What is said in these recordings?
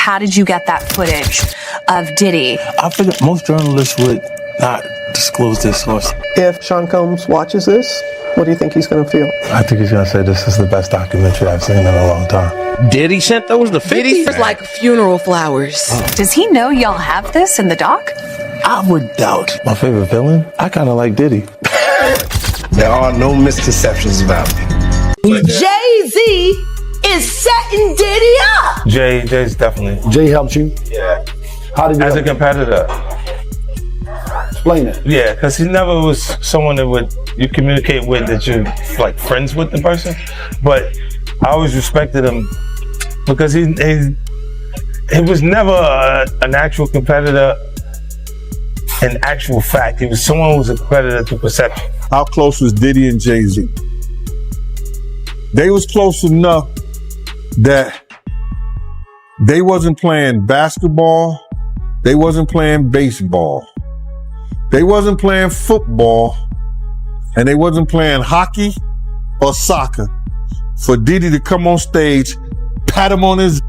how did you get that footage of Diddy? I figured most journalists would not disclose their source. If Sean Combs watches this, what do you think he's going to feel? I think he's going to say this is the best documentary I've seen in a long time. Diddy sent those to 50? Diddy's like funeral flowers. Does he know y'all have this in the doc? I would doubt. My favorite villain? I kind of like Diddy. There are no misconceptions about me. Jay-Z is setting Diddy up. Jay's definitely. Jay helped you? Yeah. How did you As a help? competitor. Explain it. Yeah, because he never was someone that you communicate with that you're like friends with the person. But I always respected him because he was never an actual competitor in actual fact. He was someone who was a competitor to perception. How close was Diddy and Jay-Z? They was close enough that they wasn't playing basketball, they wasn't playing baseball, they wasn't playing football, and they wasn't playing hockey or soccer for Diddy to come on stage, pat him on his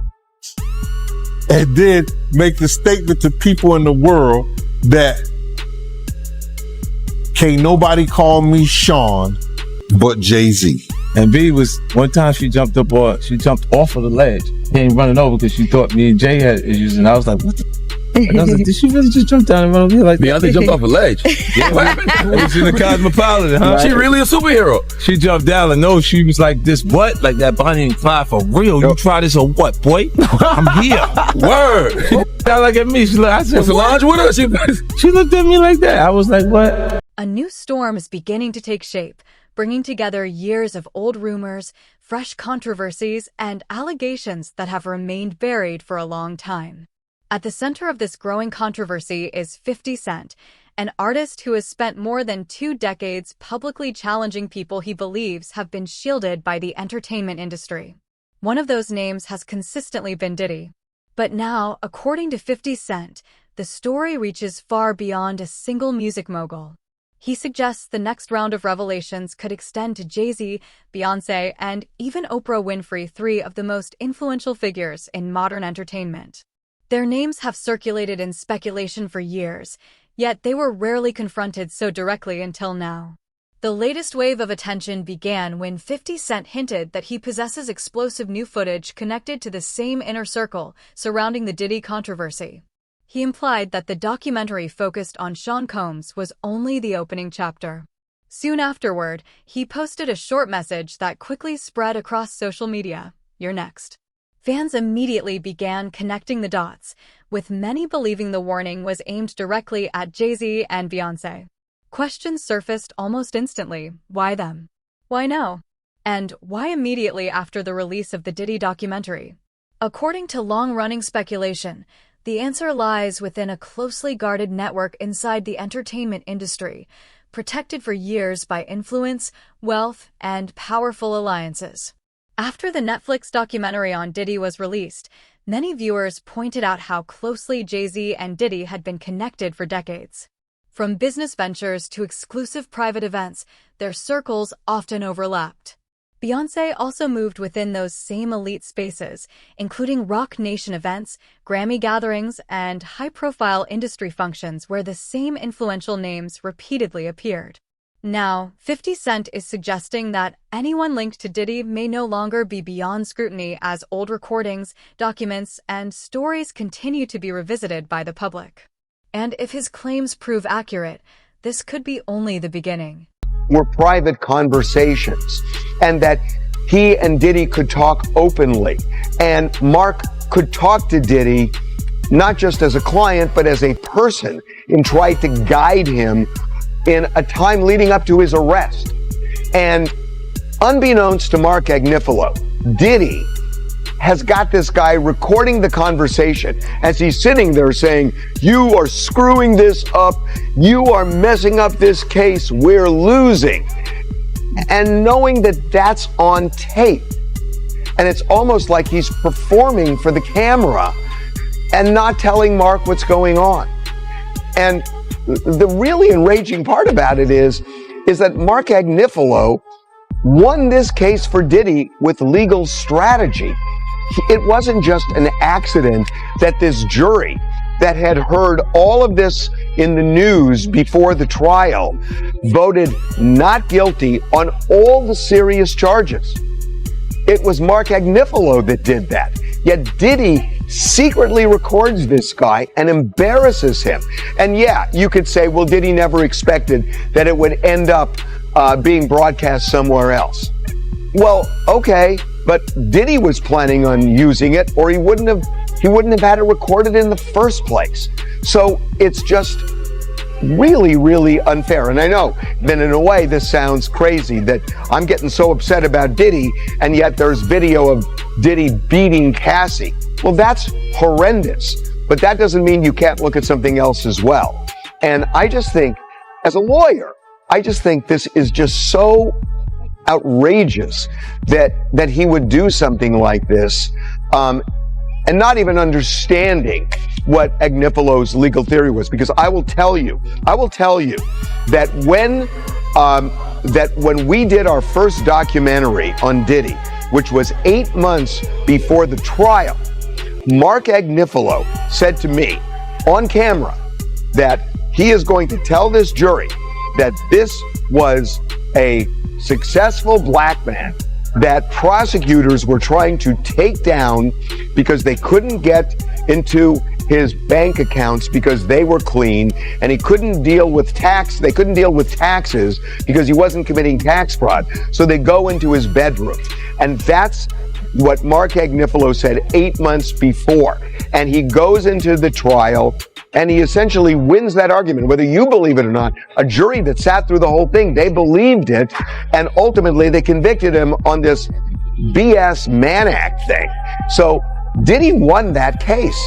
and then make the statement to people in the world that can't nobody call me Sean but Jay-Z. And B was, one time she jumped off of the ledge. She ain't running over because she thought me and Jay had issues. And I was like, what the? And I was like, did she really just jump down and run over here like that? Beyonce jumped off a ledge. Yeah, what happened? It was in the Cosmopolitan, huh? She really a superhero. She jumped down and no, she was like, this what? Like that Bonnie and Clyde for real? You try this or what, boy? I'm here. Word. She down like at me. She looked, I said, Was Solange with her? She looked at me like that. I was like, what? A new storm is beginning to take shape, bringing together years of old rumors, fresh controversies, and allegations that have remained buried for a long time. At the center of this growing controversy is 50 Cent, an artist who has spent more than 2 decades publicly challenging people he believes have been shielded by the entertainment industry. One of those names has consistently been Diddy. But now, according to 50 Cent, the story reaches far beyond a single music mogul. He suggests the next round of revelations could extend to Jay-Z, Beyoncé, and even Oprah Winfrey, 3 of the most influential figures in modern entertainment. Their names have circulated in speculation for years, yet they were rarely confronted so directly until now. The latest wave of attention began when 50 Cent hinted that he possesses explosive new footage connected to the same inner circle surrounding the Diddy controversy. He implied that the documentary focused on Sean Combs was only the opening chapter. Soon afterward, he posted a short message that quickly spread across social media. "You're next." Fans immediately began connecting the dots, with many believing the warning was aimed directly at Jay-Z and Beyoncé. Questions surfaced almost instantly. Why them? Why now? And why immediately after the release of the Diddy documentary? According to long-running speculation, the answer lies within a closely guarded network inside the entertainment industry, protected for years by influence, wealth, and powerful alliances. After the Netflix documentary on Diddy was released, many viewers pointed out how closely Jay-Z and Diddy had been connected for decades. From business ventures to exclusive private events, their circles often overlapped. Beyoncé also moved within those same elite spaces, including Rock Nation events, Grammy gatherings, and high-profile industry functions where the same influential names repeatedly appeared. Now, 50 Cent is suggesting that anyone linked to Diddy may no longer be beyond scrutiny as old recordings, documents, and stories continue to be revisited by the public. And if his claims prove accurate, this could be only the beginning. Were private conversations, and that he and Diddy could talk openly, and Mark could talk to Diddy not just as a client but as a person and try to guide him in a time leading up to his arrest. And unbeknownst to Mark Agnifilo, Diddy has got this guy recording the conversation as he's sitting there saying, "You are screwing this up. You are messing up this case. We're losing." And knowing that that's on tape, and it's almost like he's performing for the camera and not telling Mark what's going on. And the really enraging part about it is that Mark Agnifilo won this case for Diddy with legal strategy. it wasn't just an accident that this jury that had heard all of this in the news before the trial voted not guilty on all the serious charges. It was Mark Agnifilo that did that. Yet Diddy secretly records this guy and embarrasses him. And yeah, you could say, well, Diddy never expected that it would end up being broadcast somewhere else. Well, okay, but Diddy was planning on using it, or he wouldn't have had it recorded in the first place. So it's just really, really unfair. And I know that in a way this sounds crazy, that I'm getting so upset about Diddy, and yet there's video of Diddy beating Cassie. Well, that's horrendous, but that doesn't mean you can't look at something else as well. And I just think, as a lawyer, I just think this is just so outrageous that he would do something like this, and not even understanding what Agnifilo's legal theory was. Because I will tell you that when we did our first documentary on Diddy, which was 8 months before the trial, Mark Agnifilo said to me on camera that he is going to tell this jury that this was a successful black man that prosecutors were trying to take down because they couldn't get into his bank accounts because they were clean, and he couldn't deal with they couldn't deal with taxes because he wasn't committing tax fraud. So they go into his bedroom. And that's what Mark Agnifilo said 8 months before. And he goes into the trial and he essentially wins that argument. Whether you believe it or not, a jury that sat through the whole thing, they believed it. And ultimately they convicted him on this BS Mann Act thing. So Diddy won that case.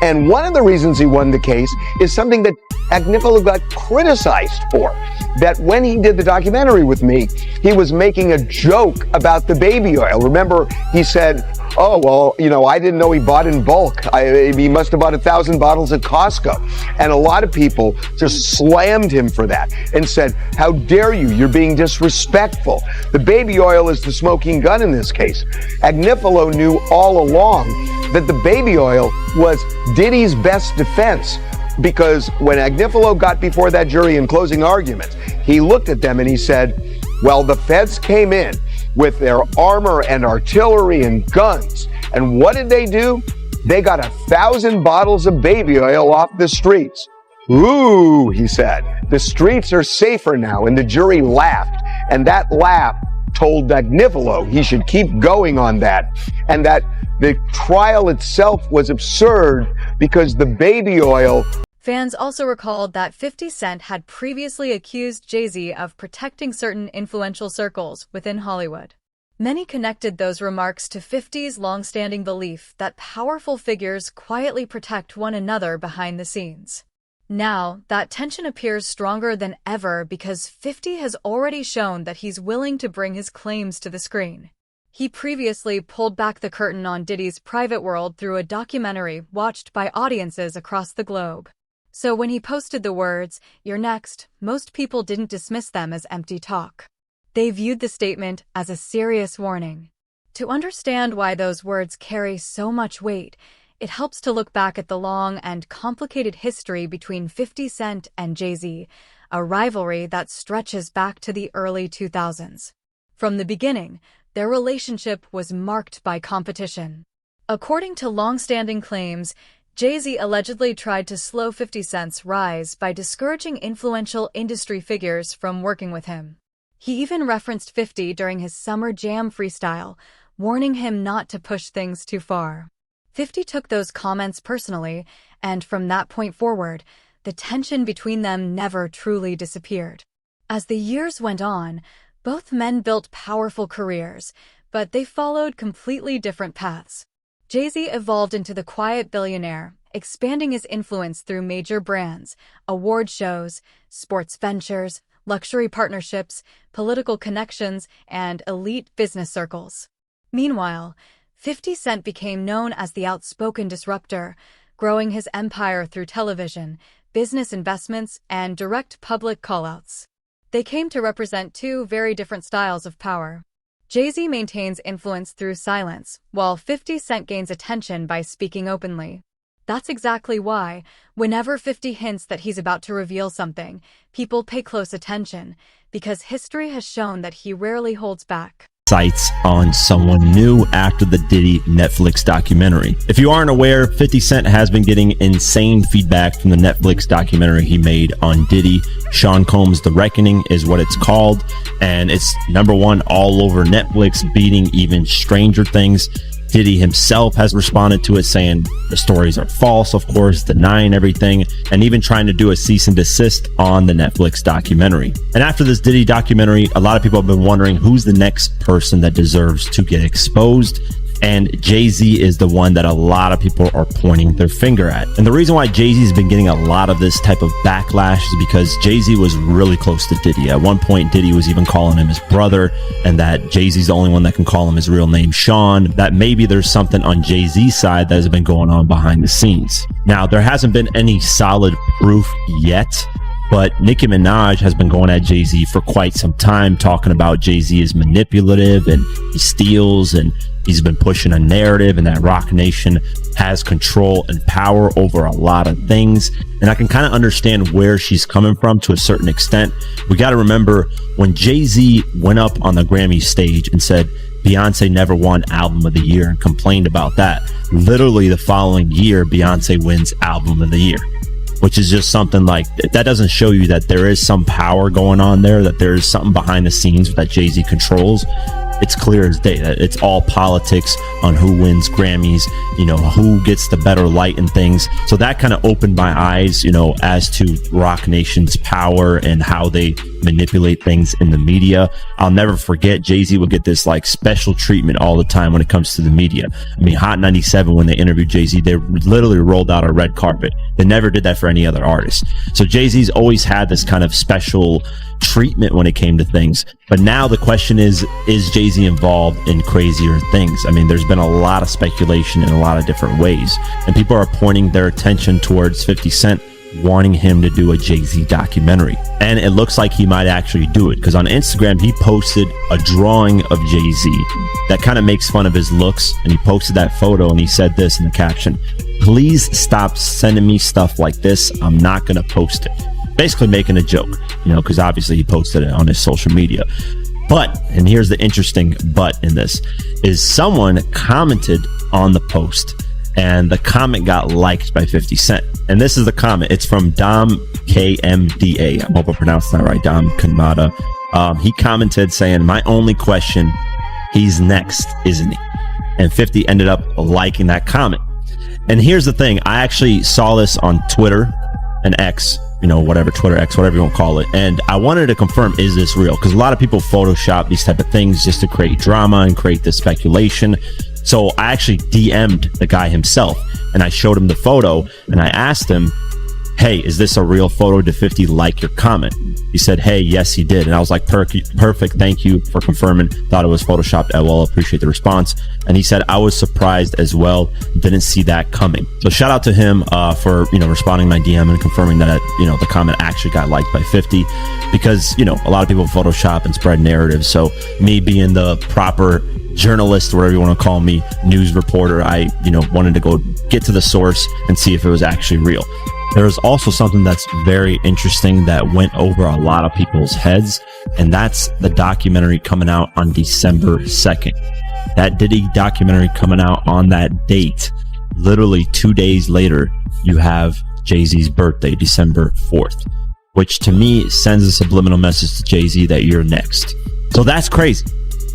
And one of the reasons he won the case is something that Agnifilo got criticized for. That when he did the documentary with me, he was making a joke about the baby oil. Remember, he said, oh, well, I didn't know he bought in bulk. He must have bought 1,000 bottles at Costco. And a lot of people just slammed him for that and said, how dare you? You're being disrespectful. The baby oil is the smoking gun in this case. Agnifilo knew all along that the baby oil was Diddy's best defense, because when Agnifilo got before that jury in closing arguments, he looked at them and he said, well, the feds came in with their armor and artillery and guns. And what did they do? They got 1,000 bottles of baby oil off the streets. Ooh, he said, the streets are safer now. And the jury laughed. And that laugh told Agnifilo he should keep going on that. And that the trial itself was absurd because the baby oil. Fans also recalled that 50 Cent had previously accused Jay-Z of protecting certain influential circles within Hollywood. Many connected those remarks to 50's long-standing belief that powerful figures quietly protect one another behind the scenes. Now, that tension appears stronger than ever because 50 has already shown that he's willing to bring his claims to the screen. He previously pulled back the curtain on Diddy's private world through a documentary watched by audiences across the globe. So when he posted the words, "You're next," most people didn't dismiss them as empty talk. They viewed the statement as a serious warning. To understand why those words carry so much weight, it helps to look back at the long and complicated history between 50 Cent and Jay-Z, a rivalry that stretches back to the early 2000s. From the beginning, their relationship was marked by competition. According to long-standing claims, Jay-Z allegedly tried to slow 50 Cent's rise by discouraging influential industry figures from working with him. He even referenced 50 during his Summer Jam freestyle, warning him not to push things too far. 50 took those comments personally, and from that point forward, the tension between them never truly disappeared. As the years went on, both men built powerful careers, but they followed completely different paths. Jay-Z evolved into the quiet billionaire, expanding his influence through major brands, award shows, sports ventures, luxury partnerships, political connections, and elite business circles. Meanwhile, 50 Cent became known as the outspoken disruptor, growing his empire through television, business investments, and direct public callouts. They came to represent two very different styles of power. Jay-Z maintains influence through silence, while 50 Cent gains attention by speaking openly. That's exactly why, whenever 50 hints that he's about to reveal something, people pay close attention, because history has shown that he rarely holds back. Sights on someone new after the Diddy Netflix documentary. If you aren't aware, 50 Cent has been getting insane feedback from the Netflix documentary he made on Diddy. Sean Combs' The Reckoning is what it's called, and it's #1 all over Netflix, beating even Stranger Things. Diddy himself has responded to it, saying the stories are false, of course, denying everything, and even trying to do a cease and desist on the Netflix documentary. And after this Diddy documentary, a lot of people have been wondering who's the next person that deserves to get exposed. And Jay-Z is the one that a lot of people are pointing their finger at. And the reason why Jay-Z's been getting a lot of this type of backlash is because Jay-Z was really close to Diddy. At one point, Diddy was even calling him his brother, and that Jay-Z's the only one that can call him his real name, Sean. That maybe there's something on Jay-Z's side that has been going on behind the scenes. Now, there hasn't been any solid proof yet, but Nicki Minaj has been going at Jay-Z for quite some time, talking about Jay-Z is manipulative and he steals, and he's been pushing a narrative, and that Roc Nation has control and power over a lot of things. And I can kind of understand where she's coming from to a certain extent. We got to remember when Jay-Z went up on the Grammy stage and said Beyonce never won Album of the Year and complained about that, literally the following year, Beyonce wins Album of the Year. Which is just something like, that doesn't show you that there is some power going on there, that there is something behind the scenes that Jay-Z controls. It's clear as day that it's all politics on who wins Grammys, who gets the better light and things. So that kind of opened my eyes, as to Roc Nation's power and how they manipulate things in the media. I'll never forget, Jay-Z would get this like special treatment all the time when it comes to the media. I mean, Hot 97, when they interviewed Jay-Z, they literally rolled out a red carpet. They never did that for any other artist. So Jay-Z's always had this kind of special treatment when it came to things. But now the question is Jay-Z involved in crazier things? I mean, there's been a lot of speculation in a lot of different ways, and people are pointing their attention towards 50 Cent wanting him to do a Jay-Z documentary. And it looks like he might actually do it, because on Instagram he posted a drawing of Jay-Z that kind of makes fun of his looks, and he posted that photo and he said this in the caption: "Please stop sending me stuff like this. I'm not gonna post it." Basically making a joke, because obviously he posted it on his social media. But, and here's the interesting but in this, is someone commented on the post, and the comment got liked by 50 Cent. And this is the comment. It's from Dom KMDA. I hope I pronounced that right, Dom Kanmada. He commented saying, "My only question, he's next, isn't he?" And 50 ended up liking that comment. And here's the thing. I actually saw this on Twitter and X, whatever, Twitter, X, whatever you want to call it. And I wanted to confirm, is this real? Because a lot of people Photoshop these type of things just to create drama and create this speculation. So I actually DM'd the guy himself, and I showed him the photo, and I asked him, "Hey, is this a real photo? Did 50 like your comment?" He said, "Hey, yes, he did." And I was like, perfect. Thank you for confirming. Thought it was Photoshopped. I will appreciate the response. And he said, "I was surprised as well. Didn't see that coming." So shout out to him for, responding to my DM and confirming that, the comment actually got liked by 50, because, a lot of people Photoshop and spread narratives. So me being the proper journalist, whatever you want to call me, news reporter, I, wanted to go get to the source and see if it was actually real. There's also something that's very interesting that went over a lot of people's heads, and that's the documentary coming out on December 2nd. That Diddy documentary coming out on that date. Literally 2 days later, you have Jay-Z's birthday, December 4th, which to me sends a subliminal message to Jay-Z that you're next. So that's crazy.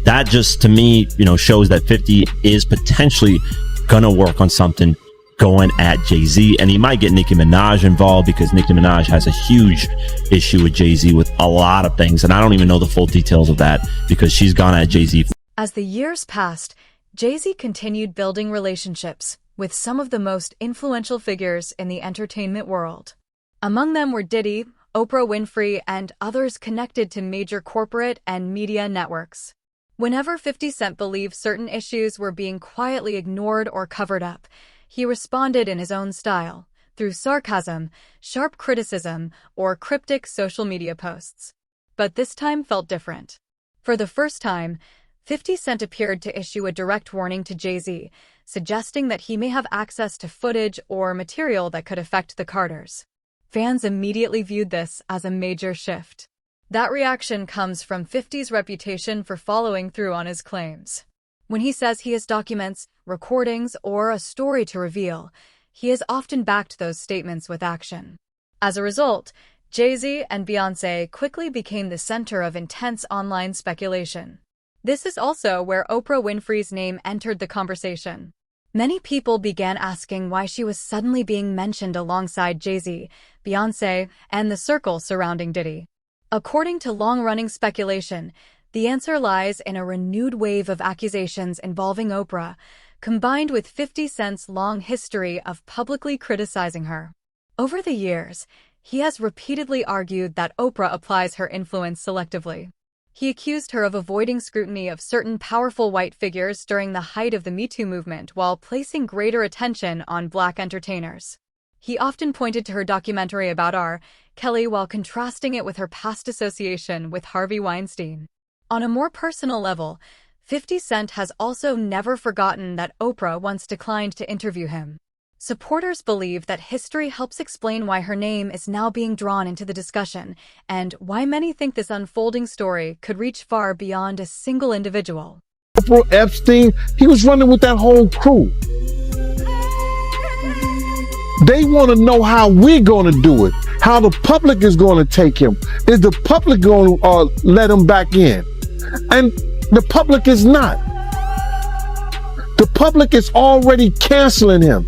That just, to me, shows that 50 is potentially gonna work on something going at Jay-Z, and he might get Nicki Minaj involved, because Nicki Minaj has a huge issue with Jay-Z with a lot of things, and I don't even know the full details of that, because she's gone at Jay-Z. As the years passed, Jay-Z continued building relationships with some of the most influential figures in the entertainment world. Among them were Diddy, Oprah Winfrey, and others connected to major corporate and media networks. Whenever 50 Cent believed certain issues were being quietly ignored or covered up, he responded in his own style, through sarcasm, sharp criticism, or cryptic social media posts. But this time felt different. For the first time, 50 Cent appeared to issue a direct warning to Jay-Z, suggesting that he may have access to footage or material that could affect the Carters. Fans immediately viewed this as a major shift. That reaction comes from 50's reputation for following through on his claims. When he says he has documents, recordings, or a story to reveal, he has often backed those statements with action. As a result, Jay-Z and Beyoncé quickly became the center of intense online speculation. This is also where Oprah Winfrey's name entered the conversation. Many people began asking why she was suddenly being mentioned alongside Jay-Z, Beyoncé, and the circle surrounding Diddy. According to long-running speculation, the answer lies in a renewed wave of accusations involving Oprah, combined with 50 Cent's long history of publicly criticizing her. Over the years, he has repeatedly argued that Oprah applies her influence selectively. He accused her of avoiding scrutiny of certain powerful white figures during the height of the Me Too movement while placing greater attention on Black entertainers. He often pointed to her documentary about R. Kelly while contrasting it with her past association with Harvey Weinstein. On a more personal level, 50 Cent has also never forgotten that Oprah once declined to interview him. Supporters believe that history helps explain why her name is now being drawn into the discussion, and why many think this unfolding story could reach far beyond a single individual. Oprah Epstein, he was running with that whole crew. They want to know how we're going to do it, how the public is going to take him. Is the public going to let him back in? And the public is not. The public is already canceling him.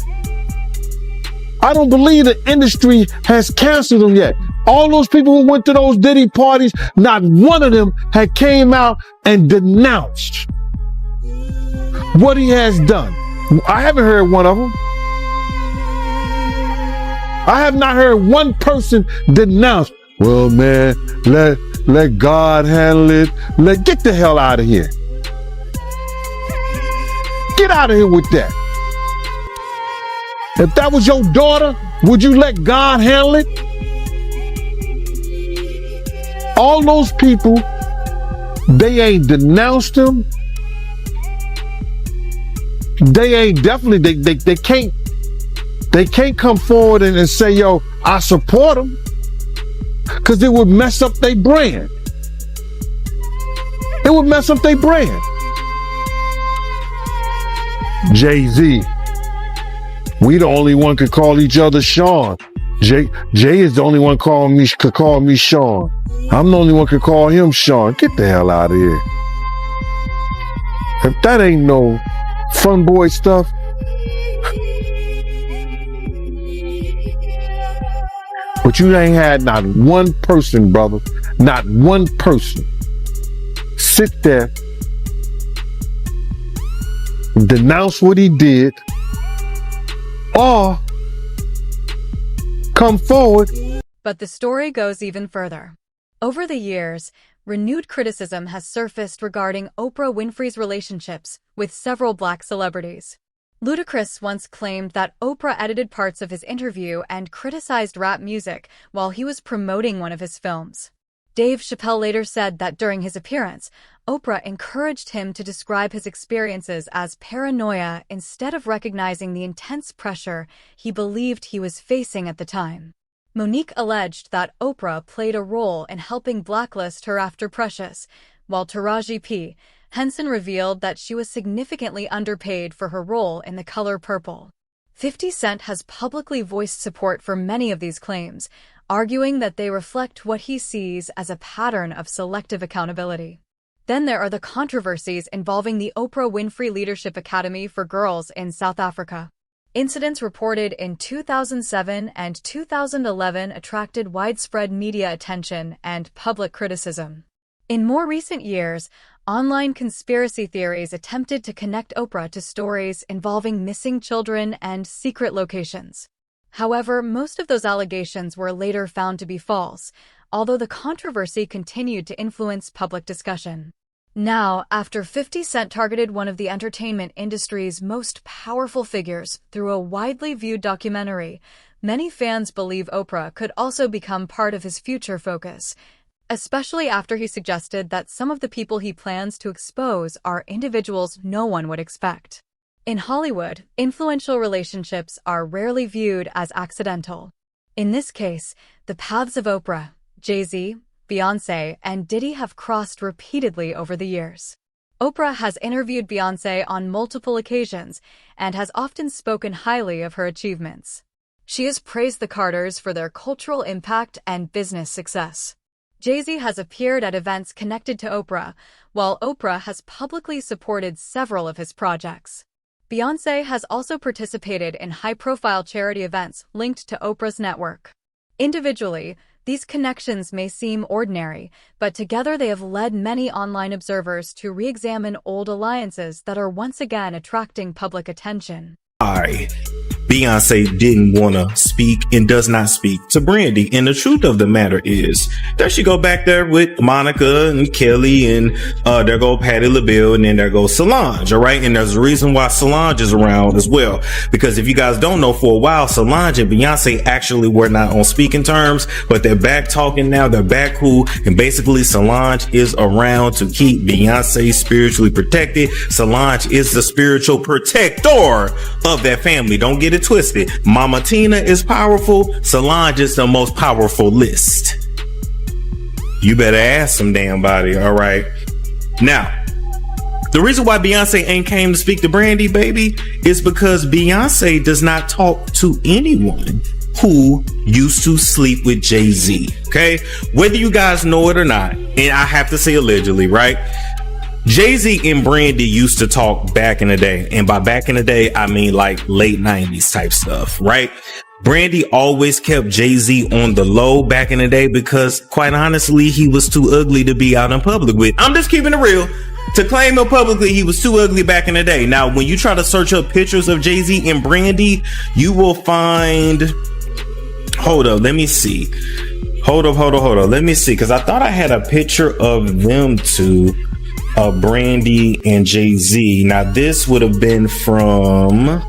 I don't believe the industry has canceled him yet. All those people who went to those Diddy parties, not one of them had came out and denounced what he has done. I haven't heard one of them. I have not heard one person denounce, well, man, let God handle it. Get the hell out of here. Get out of here with that. If that was your daughter, would you let God handle it? All those people, they ain't denounced him. They ain't definitely, they can't come forward and say, yo, I support them. Because it would mess up their brand. It would mess up their brand. Jay-Z. We the only one could call each other Sean. Jay is the only one could call me Sean. I'm the only one could call him Sean. Get the hell out of here. If that ain't no fun boy stuff. But you ain't had not one person, brother, not one person sit there, denounce what he did, or come forward. But the story goes even further. Over the years, renewed criticism has surfaced regarding Oprah Winfrey's relationships with several Black celebrities. Ludacris once claimed that Oprah edited parts of his interview and criticized rap music while he was promoting one of his films. Dave Chappelle later said that during his appearance, Oprah encouraged him to describe his experiences as paranoia instead of recognizing the intense pressure he believed he was facing at the time. Monique alleged that Oprah played a role in helping blacklist her after Precious, while Taraji P. Henson revealed that she was significantly underpaid for her role in The Color Purple. 50 Cent has publicly voiced support for many of these claims, arguing that they reflect what he sees as a pattern of selective accountability. Then there are the controversies involving the Oprah Winfrey Leadership Academy for Girls in South Africa. Incidents reported in 2007 and 2011 attracted widespread media attention and public criticism. In more recent years, online conspiracy theories attempted to connect Oprah to stories involving missing children and secret locations. However, most of those allegations were later found to be false, although the controversy continued to influence public discussion. Now, after 50 Cent targeted one of the entertainment industry's most powerful figures through a widely viewed documentary, many fans believe Oprah could also become part of his future focus. especially after he suggested that some of the people he plans to expose are individuals no one would expect. In Hollywood, influential relationships are rarely viewed as accidental. In this case, the paths of Oprah, Jay-Z, Beyoncé, and Diddy have crossed repeatedly over the years. Oprah has interviewed Beyoncé on multiple occasions and has often spoken highly of her achievements. She has praised the Carters for their cultural impact and business success. Jay-Z has appeared at events connected to Oprah, while Oprah has publicly supported several of his projects. Beyoncé has also participated in high-profile charity events linked to Oprah's network. Individually, these connections may seem ordinary, but together they have led many online observers to re-examine old alliances that are once again attracting public attention. Beyonce didn't want to speak and does not speak to Brandy. And the truth of the matter is, there she go back there with Monica and Kelly, and there go Patti LaBelle, and then there goes Solange, all right? And there's a reason why Solange is around as well. Because if you guys don't know, for a while, Solange and Beyonce actually were not on speaking terms, but they're back talking now, they're back cool, and basically Solange is around to keep Beyonce spiritually protected. Solange is the spiritual protector of that family. Don't get it twisted. Mama Tina is powerful. Solange is the most powerful list. You better ask some damn body. All right. Now, the reason why Beyonce ain't came to speak to Brandy, baby, is because Beyonce does not talk to anyone who used to sleep with Jay-Z. Okay. Whether you guys know it or not, and I have to say allegedly, right? Jay-Z and Brandy used to talk back in the day. And by back in the day, I mean like late 90s type stuff, right? Brandy always kept Jay-Z on the low back in the day because, quite honestly, he was too ugly to be out in public with. I'm just keeping it real. To claim him publicly, he was too ugly back in the day. Now, when you try to search up pictures of Jay-Z and Brandy, you will find... Hold up, let me see. Hold up. Let me see, because I thought I had a picture of them two. Brandy and Jay-Z. Now this would have been from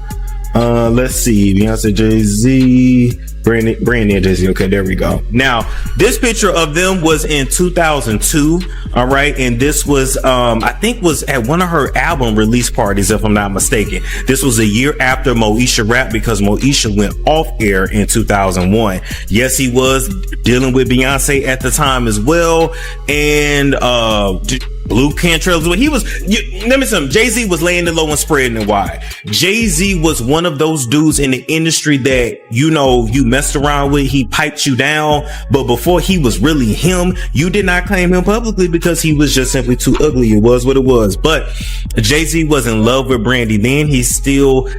let's see, Beyonce, Jay-Z, Brandy and Jay-Z. Okay, there we go. Now this picture of them was in 2002. All right, and this was I think was at one of her album release parties, if I'm not mistaken. This was a year after Moesha Rap, because Moesha went off air in 2001. Yes, he was dealing with Beyonce at the time as well, and Blue Cantrell. He was, let me tell you, Jay-Z was laying it low and spreading it wide. Jay-Z was one of those dudes in the industry that, you know, you messed around with. He piped you down, but before he was really him, you did not claim him publicly because he was just simply too ugly. It was what it was. But Jay-Z was in love with Brandy then. He's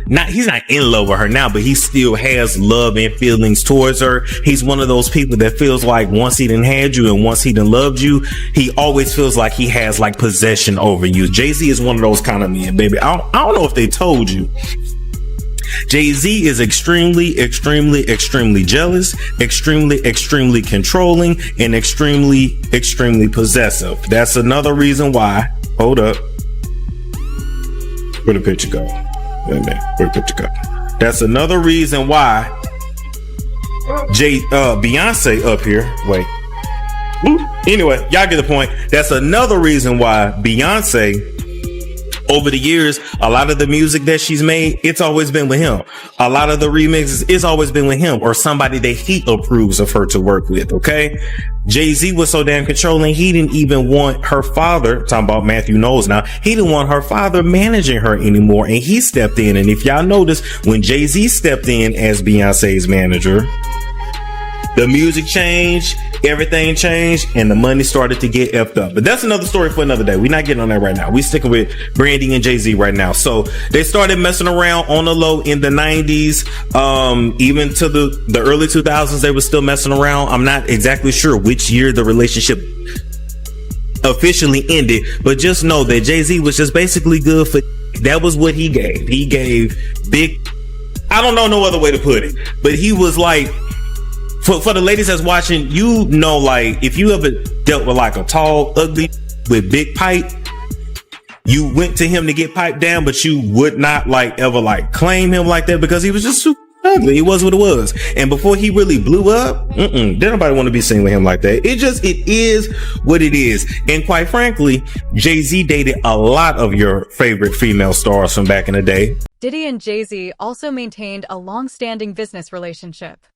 not in love with her now, but he still has love and feelings towards her. He's one of those people that feels like once he done had you and once he done loved you, he always feels like he has like possession over you. Jay-Z is one of those kind of men, baby. I don't know if they told you. Jay-Z is extremely jealous, extremely controlling, and extremely possessive. That's another reason why. Hold up. Where'd the picture go? Wait a minute. Where'd the picture go? That's another reason why Beyonce up here. Wait. Anyway, y'all get the point. That's another reason why Beyonce, over the years, a lot of the music that she's made, it's always been with him. A lot of the remixes, it's always been with him or somebody that he approves of her to work with, okay? Jay-Z was so damn controlling, he didn't even want her father, talking about Matthew Knowles now, he didn't want her father managing her anymore, and he stepped in. And if y'all notice, when Jay-Z stepped in as Beyonce's manager, the music changed, everything changed, and the money started to get effed up. But that's another story for another day. We're not getting on that right now. We sticking with Brandy and Jay-Z right now. So they started messing around on the low in the 90s. Even to the early 2000s, they were still messing around. I'm not exactly sure which year the relationship officially ended, but just know that Jay-Z was just basically good for, that was what he gave. He gave big, I don't know no other way to put it, but he was like, for the ladies that's watching, you know, like if you ever dealt with like a tall, ugly with big pipe, you went to him to get piped down, but you would not like ever like claim him like that because he was just ugly. It was what it was. And before he really blew up, didn't nobody want to be seen with him like that. It is what it is. And quite frankly, Jay-Z dated a lot of your favorite female stars from back in the day. Diddy and Jay-Z also maintained a long-standing business relationship.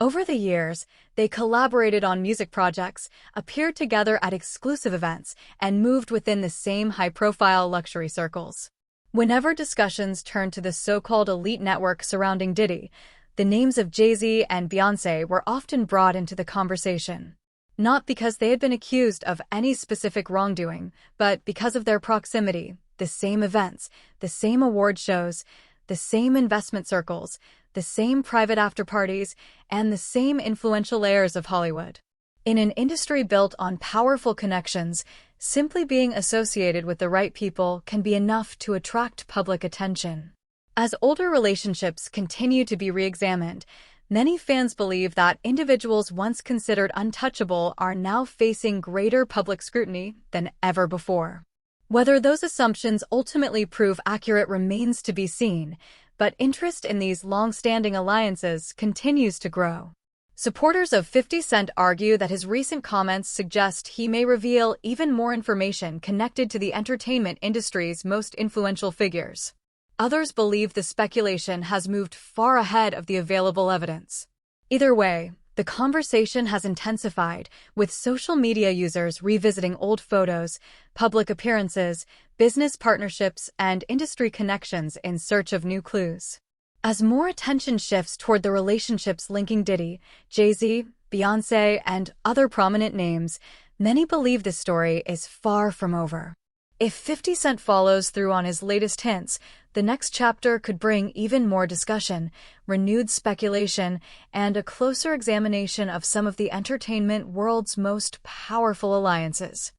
Over the years, they collaborated on music projects, appeared together at exclusive events, and moved within the same high-profile luxury circles. Whenever discussions turned to the so-called elite network surrounding Diddy, the names of Jay-Z and Beyoncé were often brought into the conversation. Not because they had been accused of any specific wrongdoing, but because of their proximity, the same events, the same award shows, the same investment circles, the same private after-parties, and the same influential layers of Hollywood. In an industry built on powerful connections, simply being associated with the right people can be enough to attract public attention. As older relationships continue to be re-examined, many fans believe that individuals once considered untouchable are now facing greater public scrutiny than ever before. Whether those assumptions ultimately prove accurate remains to be seen, but interest in these long-standing alliances continues to grow. Supporters of 50 Cent argue that his recent comments suggest he may reveal even more information connected to the entertainment industry's most influential figures. Others believe the speculation has moved far ahead of the available evidence. Either way, the conversation has intensified, with social media users revisiting old photos, public appearances, business partnerships, and industry connections in search of new clues. As more attention shifts toward the relationships linking Diddy, Jay-Z, Beyoncé, and other prominent names, many believe this story is far from over. If 50 Cent follows through on his latest hints, the next chapter could bring even more discussion, renewed speculation, and a closer examination of some of the entertainment world's most powerful alliances.